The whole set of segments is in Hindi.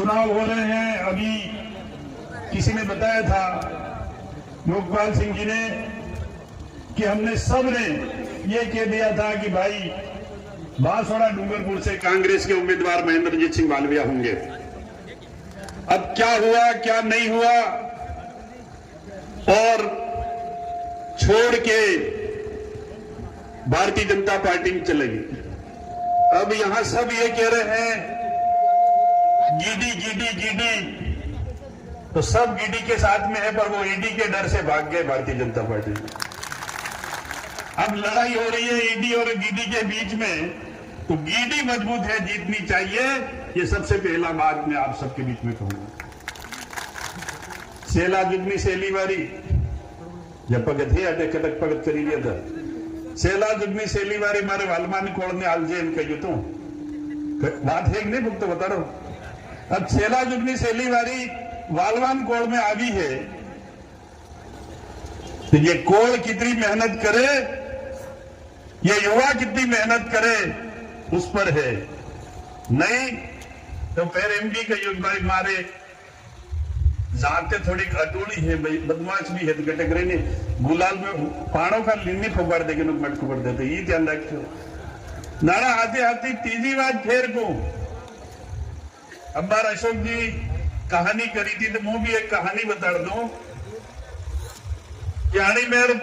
चुनाव हो रहे हैं। अभी किसी ने बताया था, लोकपाल सिंह जी ने, कि हमने सब ने ये कह दिया था कि भाई बांसवाड़ा डूंगरपुर से कांग्रेस के उम्मीदवार महेंद्रजीत सिंह मालविया होंगे। अब क्या हुआ क्या नहीं हुआ, और छोड़ के भारतीय जनता पार्टी में चले गए। अब यहां सब ये कह रहे हैं ईडी ईडी ईडी, तो सब ईडी के साथ में है, पर वो ईडी के डर से भाग गए भारतीय जनता पार्टी। अब लड़ाई हो रही है ईडी और ईडी के बीच में, तो ईडी मजबूत है, जीतनी चाहिए। ये सबसे पहला बात मैं आप सबके बीच में कहूंगा। सेला जुगनी सेली वारी जब पगत है अटे कटक पगत करी लिया था। सेला जुगनी सेली वारी मारे वालमान कोड़ ने आलजे इन कही तो बात है कि नहीं, बुक तो बता रहा हूं। अब सेला जुगनी सेली वारी वालवान कोड़ में आ गई है, तो ये कोड़ कितनी मेहनत करे, ये युवा कितनी मेहनत करे, उस पर है। नहीं तो फिर एमपी का युग भाई मारे जाते थोड़ी अटूली है, भाई बदमाश भी है, तो कटकरे ने गुलाल में पाणों का लिन्नी फुबाड़ देके मट फुबाड़ देते, ये ध्यान रखो। नारा आते आती तीसरी बात फेर को अब्बार अशोक जी कहानी करी थी, तो मुंह भी एक कहानी बता दूं। यानी मेरे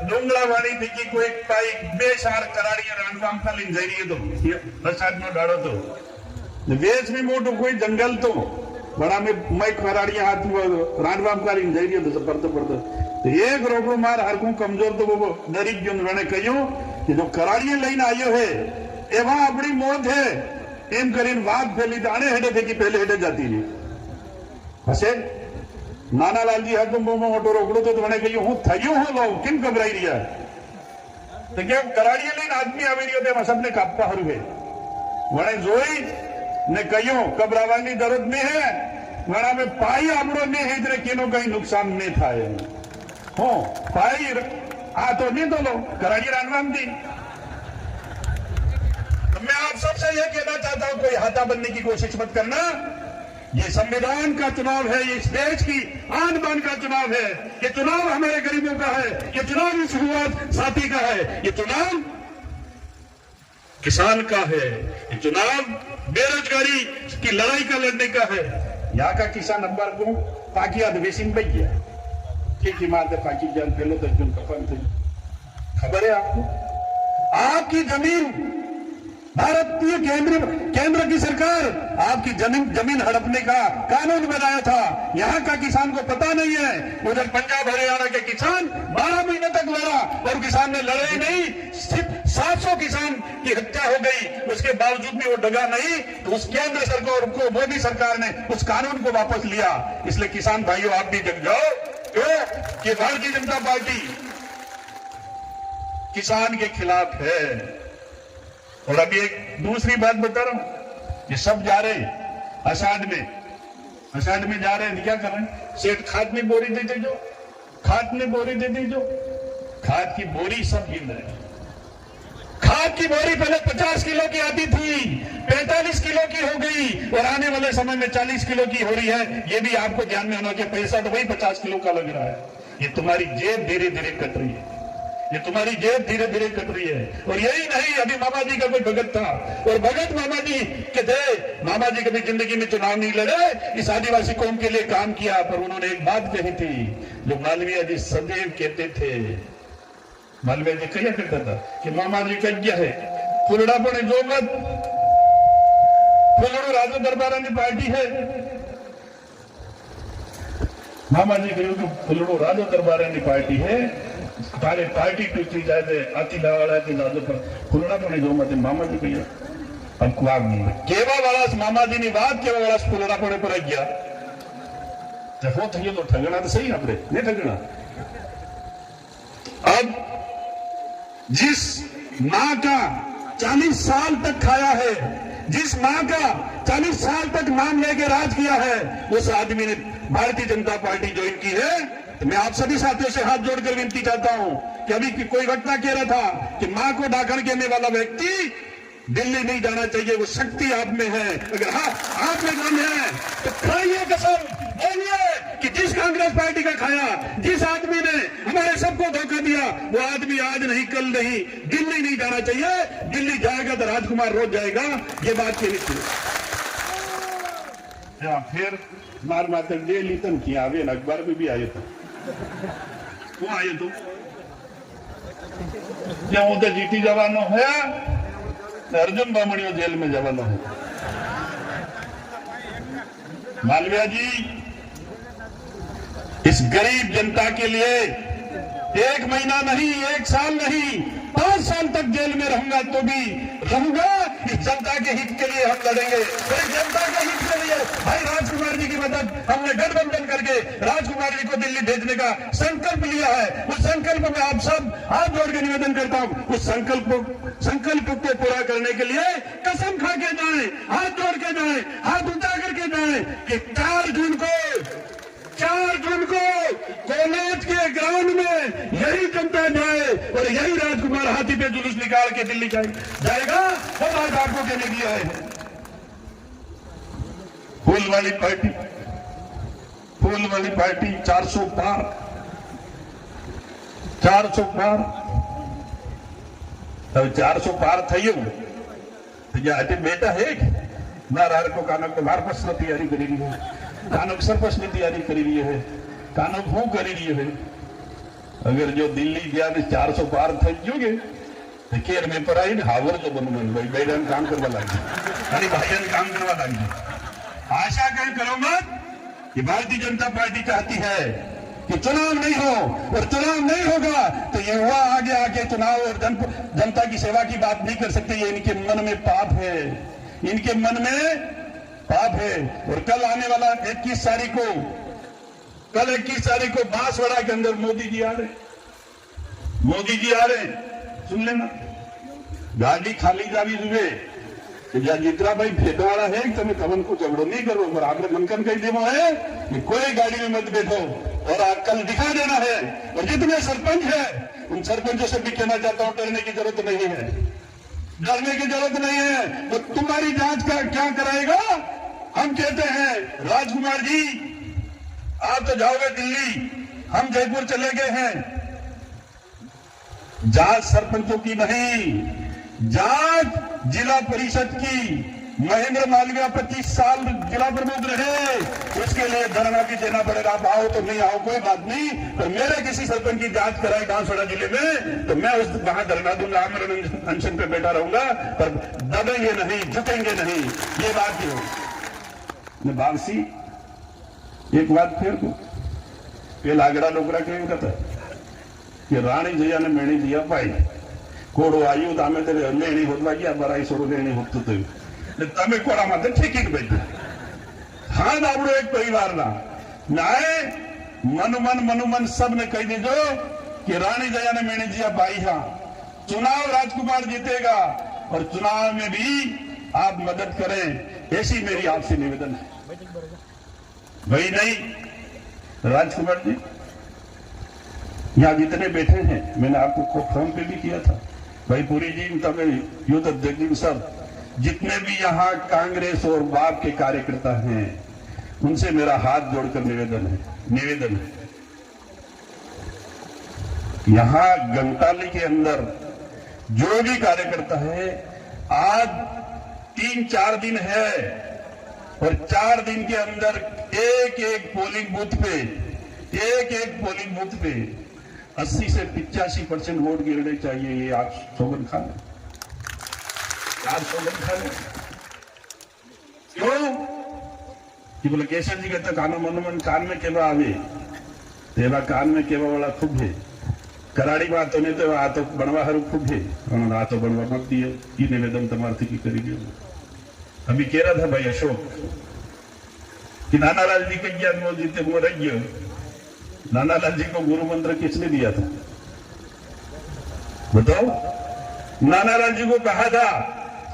डोंगला वाली थी कि कोई पाई बेशार कराड़िया रानवाम का लिन जाइए, तो प्रसाद में डालो तो वेच में मोटो कोई जंगल तो बड़ा में मैं कराड़िया हाथ में रानवाम का लिन जाइए, तो पड़ते तो एक रोकड़ो मार हर को कमजोर, तो वो गरीब जो उन्होंने कहो कि जो कराड़िया लाइन आयो है ए वहां अपनी मौत है, एम करीन बात फैली दाने हेडे थे कि पहले हेडे जाती नहीं हसे। नाना लाल जी हर तुम ऑटो रोकड़ो तो मैंने कही हूं थयो हो लो किन घबराई रही है, तो क्या कराड़िया लेन आदमी आवी रही होते सबने कापा हरू है वणे जोई ने कहो घबरावानी जरूरत नहीं है, वणा में पाई आपड़ो नहीं है, इतने किनो कहीं नुकसान नहीं था हो पाई आ तो नहीं तो लो कराड़िया रानवाम थी। तो मैं आप सबसे यह कहना चाहता हूं, कोई हाथा बनने की कोशिश मत करना। ये संविधान का चुनाव है, ये इस देश की आन बान का चुनाव है, ये चुनाव हमारे गरीबों का है, ये चुनाव इस युवा साथी का है, ये चुनाव किसान का है, ये चुनाव बेरोजगारी की लड़ाई का लड़ने का है। यहाँ का किसान अंबार को पाकी अधिवेशन बच गया कि मारते पाकी जान पहले तो अर्जुन कफन थे। खबर है आपको, आपकी जमीन भारतीय केंद्र की सरकार आपकी जमीन हड़पने का कानून बनाया था, यहाँ का किसान को पता नहीं है। उधर पंजाब हरियाणा के किसान 12 महीने तक लड़ा और किसान ने लड़े ही नहीं, सिर्फ 700 किसान की हत्या हो गई, उसके बावजूद भी वो डगा नहीं। तो उस केंद्र सरकार को मोदी सरकार ने उस कानून को वापस लिया। इसलिए किसान भाइयों आप भी जग जाओ क्यों कि भारतीय जनता पार्टी किसान के खिलाफ है। और अभी एक दूसरी बात बता रहा हूं, ये सब जा रहे हैं आषाढ़ में जा रहे हैं, क्या कर रहे हैं, सेठ खाद में बोरी दे दीजो, खाद में बोरी दे दीजो, खाद की बोरी सब गिन रहे हैं। खाद की बोरी पहले 50 किलो की आती थी, 45 किलो की हो गई और आने वाले समय में 40 किलो की हो रही है। ये भी आपको ध्यान में होना चाहिए, पैसा तो वही 50 किलो का लग रहा है। ये तुम्हारी जेब धीरे धीरे कट रही है, ये तुम्हारी जेब धीरे धीरे कट रही है। और यही नहीं, अभी मामा जी का कोई भगत था और भगत मामा जी के थे, मामा जी कभी जिंदगी में चुनाव नहीं लड़े, इस आदिवासी कौम के लिए काम किया, पर उन्होंने एक बात कही थी जो मालवीय जी सदैव कहते थे। मालवीय जी क्या कहता था कि मामा जी का क्या है फुलड़ा पड़े जो मत, फुलड़ो राजो दरबारा की पार्टी है। मामा जी कहो कि फुलड़ो राजो दरबारा की पार्टी है, तारे पार्टी टूटी जाए आती लावाड़ा के दादो पर फुलड़ा पड़े जो मत, मामा जी कहिए अब केवा वाला मामा जी ने बात केवा वाला फुलड़ा पड़े पर गया हो थी तो ठगना तो सही अपने नहीं ठगना। अब जिस मां का 40 साल तक खाया है, जिस मां का 40 साल तक नाम लेके राज किया है, उस आदमी ने भारतीय जनता पार्टी ज्वाइन की है। तो मैं आप सभी साथियों से हाथ जोड़कर विनती चाहता हूं कि अभी कोई घटना कह रहा था कि मां को डाकण कहने वाला व्यक्ति दिल्ली नहीं जाना चाहिए, वो शक्ति आप में है। अगर आप में दम है तो कांग्रेस पार्टी का खाया। जिस आदमी ने हमारे सबको धोखा दिया वो आदमी आज नहीं कल नहीं दिल्ली नहीं जाना चाहिए। दिल्ली जाएगा तो राजकुमार रोज जाएगा, ये बात कहनी चाहिए। फिर मार मातर जे लीतन की आवे अखबार में भी आए तो वो आए तो क्या वो तो जीती जवानो है अर्जुन बामणियों जेल में जवानो है। मालविया जी, इस गरीब जनता के लिए 1 महीना नहीं, 1 साल नहीं, 5 साल तक जेल में रहूंगा तो भी रहूंगा। इस जनता के हित के लिए हम लड़ेंगे। तो इस जनता के हित के लिए भाई राजकुमार जी की मदद हमने गठबंधन करके राजकुमार जी को दिल्ली भेजने का संकल्प लिया है। उस संकल्प में आप सब हाथ जोड़ के निवेदन करता हूं, उस संकल्प को पूरा करने के लिए कसम खा के जाए, हाथ जोड़ के जाए, हाथ उठा करके जाए कि 4 जून को कॉलेज के ग्राउंड में यही जनता जाए और यही राजकुमार हाथी पे जुलूस निकाल के दिल्ली जाएगा। वो बात आपको कहने की आए हैं। फूल वाली पार्टी 400 पार 400 पार थयो तो बेटा है मार को कानक तो वारपस की तैयारी करी रही है, कानक सरपस की तैयारी करी रही है, कानक हूं करी रही है। अगर जो दिल्ली गया 400 पार थी जोगे तो केर में पर आई हावर जो बन भाई बेड़न काम करवा लगी अरे भाईन काम करवा लगी। आशा कहीं करो मत कि भारतीय जनता पार्टी चाहती है कि चुनाव नहीं हो, और चुनाव नहीं होगा तो ये युवा आगे आके चुनाव और जनता की सेवा की बात नहीं कर सकते। ये इनके मन में पाप है, इनके मन में पाप है। और कल आने वाला 21 तारीख को बांसवाड़ा के अंदर मोदी जी आ रहे, सुन लेना। गाड़ी खाली जावी जुए जितना भाई भेदवाड़ा है तुम्हें कवन को झगड़ो नहीं करो, पर आपने मनकन कही देवो है कि कोई गाड़ी में मत बैठो और आप कल दिखा देना है। और जितने सरपंच है उन सरपंचों से भी कहना चाहता हूं डरने की जरूरत नहीं है, डरने की जरूरत नहीं है। तो तुम्हारी जांच का क्या कराएगा? हम कहते हैं राजकुमार जी आप तो जाओगे दिल्ली, हम जयपुर चले गए हैं। जांच सरपंचों की नहीं, जांच जिला परिषद की। महेंद्र मालविया 25 साल जिला प्रमुख रहे, उसके लिए धरना भी देना पड़ेगा। आप आओ तो नहीं आओ कोई बात नहीं, पर मेरे किसी सरपंच की जांच कराई बांसवाड़ा जिले में तो मैं वहां धरना दूंगा, आमरण अनशन पे बैठा रहूंगा, पर दबेंगे नहीं, झुकेंगे नहीं। ये बात की हो बागसी एक बात फिर ये लागड़ा लोकरा केम कहता कि राणी जया ने मेणी दिया भाई कोड़ो आयु तो आमे तेरे लेनी होता गया बराई सोड़ो लेनी होत तो तमे कोड़ा मत टिकट बैठे। हाँ आपड़ो एक परिवार नाए मनुमन सब ने कह दीजो कि रानी जया ने मेणी दिया भाई। हाँ चुनाव राजकुमार जीतेगा और चुनाव में भी आप मदद करें, ऐसी मेरी आपसे निवेदन है। भाई नहीं राजकुमार जी यहां जितने बैठे हैं मैंने आपको फोन पे भी किया था भाई पूरी जी तब यू तो देखिए सब जितने भी यहाँ कांग्रेस और बाप के कार्यकर्ता हैं उनसे मेरा हाथ जोड़कर निवेदन है यहाँ गंगटाली के अंदर जो भी कार्यकर्ता है आज 3-4 दिन है और 4 दिन के अंदर एक पोलिंग बूथ पे 80 से 85% वोट गिरने चाहिए। ये आप सौगंध खा लें, क्यों कि बोले केशव जी कहते कानो मनोमन कान में केवा आवे तेवा कान में केवा वाला खूब है कराड़ी बात नहीं तो आ तो बनवा हरू खूब है आ तो बनवा मत दिए ये निवेदन तुम्हारे की करेगी। अभी कह रहा था भाई अशोक कि नानालाल जी के ज्ञान मोल जीते वो रह गए। नानालाल जी को गुरु मंत्र किसने दिया था बताओ? नानालाल जी को कहा था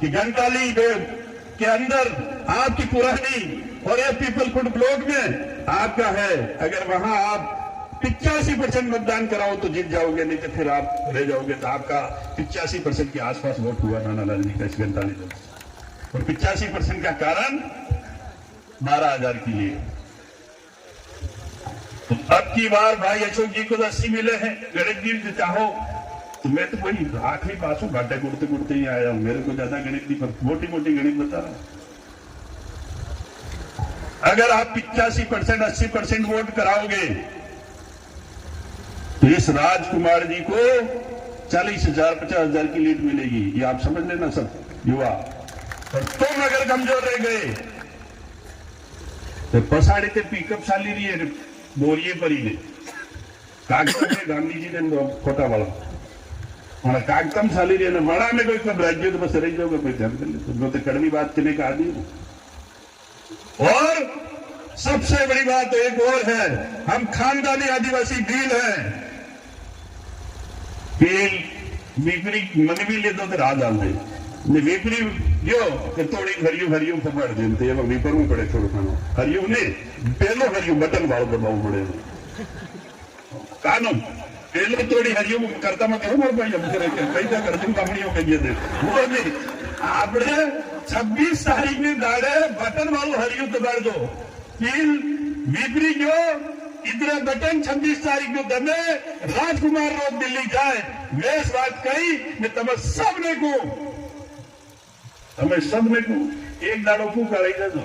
कि घंटाली के अंदर आपकी पुरानी और ये पीपलखुंड ब्लॉक में आपका है, अगर वहां आप 85% मतदान कराओ तो जीत जाओगे, नहीं तो फिर आप रह जाओगे। तो आपका 85% के आसपास वोट हुआ नानालाल जी का इस घंटाली में, और 85% का कारण 12,000 की लिए तो अब की बार भाई अशोक जी को 80 मिले हैं, गणित जी से चाहो तो मैं तो वही आखिरी पास हूँ, घाटे कुड़ते कुड़ते ही आया हूं, मेरे को ज्यादा गणित नहीं, पर मोटी मोटी गणित बता रहा हूं। अगर आप 85% 80% वोट कराओगे तो इस राजकुमार जी को 40,000 50,000 की लीड मिलेगी, ये आप समझ लेना सब युवा। और तुम अगर कमजोर रह गए तो पसाड़ी ते पिकअप साली रही है बोरिए परी ने कागज में गांधी जी ने खोटा वाला और कागतम साली रही है बड़ा में कोई कब राज्य तो बस रही जाओगे कोई ध्यान कर ले तो कड़वी बात करने का आदि। और सबसे बड़ी बात एक और है, हम खानदानी आदिवासी भील हैं, भील वीपरी मनवी ले दो राह डाल दे वीपरी जो थोड़ी हरियो हरियो खबर देते वीपर में पड़े थोड़ा खानो हरियो ने पहलो हरियो बटन वालों दबाव पड़े कानून पहले थोड़ी हरियो करता मैं करूँ भाई हम पैसा कर दूं कंपनियों के ये वो नहीं आपने 26 तारीख में दाड़े बटन वालों हरियो दबाड़ दो फिर वीपरी जो इधर बटन 26 तारीख को दमे राजकुमार रोड दिल्ली जाए वे इस बात कही मैं तब सबने को તમે સબને કો એક દાડો કુ કરાઈ દેજો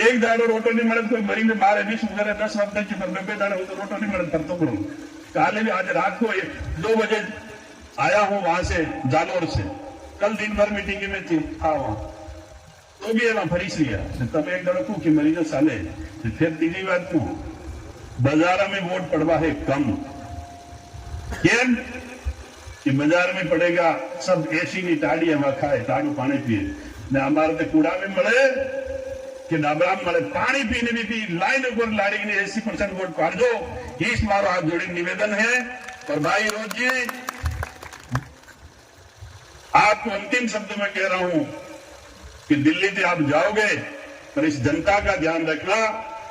એક દાડો રોટો નહીં મળે કોઈ મરીને મારે 20 કરે 10 વાગ્યા છે પર 2 દાડો तो रोटो नहीं मिले करतो करूं काले भी आज रात को 2 बजे आया हूं वहां से जालोर से कल दिन भर मीटिंग में थी वहां तो भी एवं फरीस लिया तब एक दाड़ो कू कि मरीने साले फिर तीसरी बात को बाजार में वोट पड़वा है कम केम कि बाजार में पड़ेगा सब एसी की टाड़ी हवा खाए टाड़ू पानी पिए ने हमारे तो कूड़ा में मिले कि डाबरा मिले पानी पीने में भी लाइन ऊपर लाड़ी ने 80% वोट पार दो इस मारो हाथ जोड़ी निवेदन है। और भाई रोज जी आपको अंतिम शब्द में कह रहा हूं कि दिल्ली से आप जाओगे पर इस जनता का ध्यान रखना,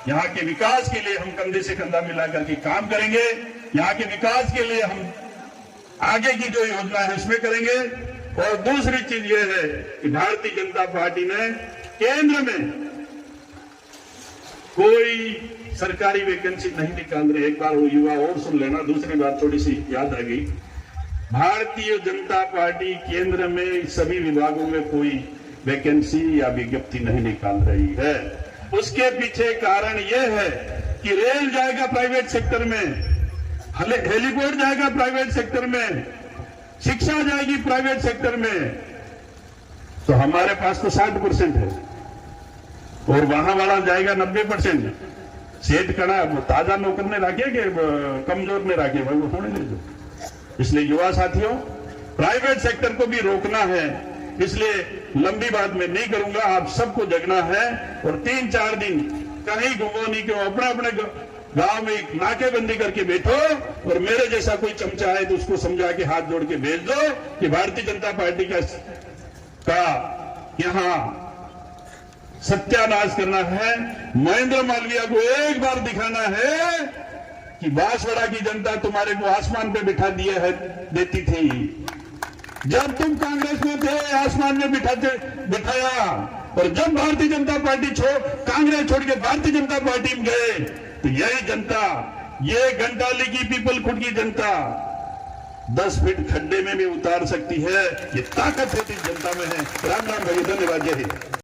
यहाँ के विकास के लिए हम कंधे से कंधा मिलाकर के काम करेंगे, यहाँ के विकास के लिए हम आगे की जो योजना है उसमें करेंगे। और दूसरी चीज यह है कि भारतीय जनता पार्टी ने केंद्र में कोई सरकारी वैकेंसी नहीं निकाल रहे, एक बार वो युवा और सुन लेना। दूसरी बात थोड़ी सी याद आ गई, भारतीय जनता पार्टी केंद्र में सभी विभागों में कोई वैकेंसी या विज्ञप्ति नहीं निकाल रही है। उसके पीछे कारण यह है कि रेल जाएगा प्राइवेट सेक्टर में, हेलीपोर्ट जाएगा प्राइवेट सेक्टर में, शिक्षा जाएगी प्राइवेट सेक्टर में, तो हमारे पास तो 60% है और वहां वाला जाएगा 90%। सेठ कड़ा ताजा नौकर ने रखे कि कमजोर ने रखे भाई वो होने दे दो। इसलिए युवा साथियों प्राइवेट सेक्टर को भी रोकना है, इसलिए लंबी बात में नहीं करूंगा, आप सबको जगना है और 3-4 दिन कहीं घूमो नहीं, क्यों अपने अपने गांव में एक नाकेबंदी करके बैठो और मेरे जैसा कोई चमचा है तो उसको समझा के हाथ जोड़ के भेज दो कि भारतीय जनता पार्टी का यहां सत्यानाश करना है। महेंद्र मालवीय को एक बार दिखाना है कि बांसवाड़ा की जनता तुम्हारे को आसमान पे बिठा दिया है देती थी, जब तुम कांग्रेस में थे आसमान में बिठाया, और जब भारतीय जनता पार्टी कांग्रेस छोड़ के भारतीय जनता पार्टी में गए तो यही जनता, ये घंटाली की पीपल खुद की जनता 10 फीट खड्डे में भी उतार सकती है, ये ताकत है इस जनता में है। राम राम भैया, धन्यवाद, जय हिंद।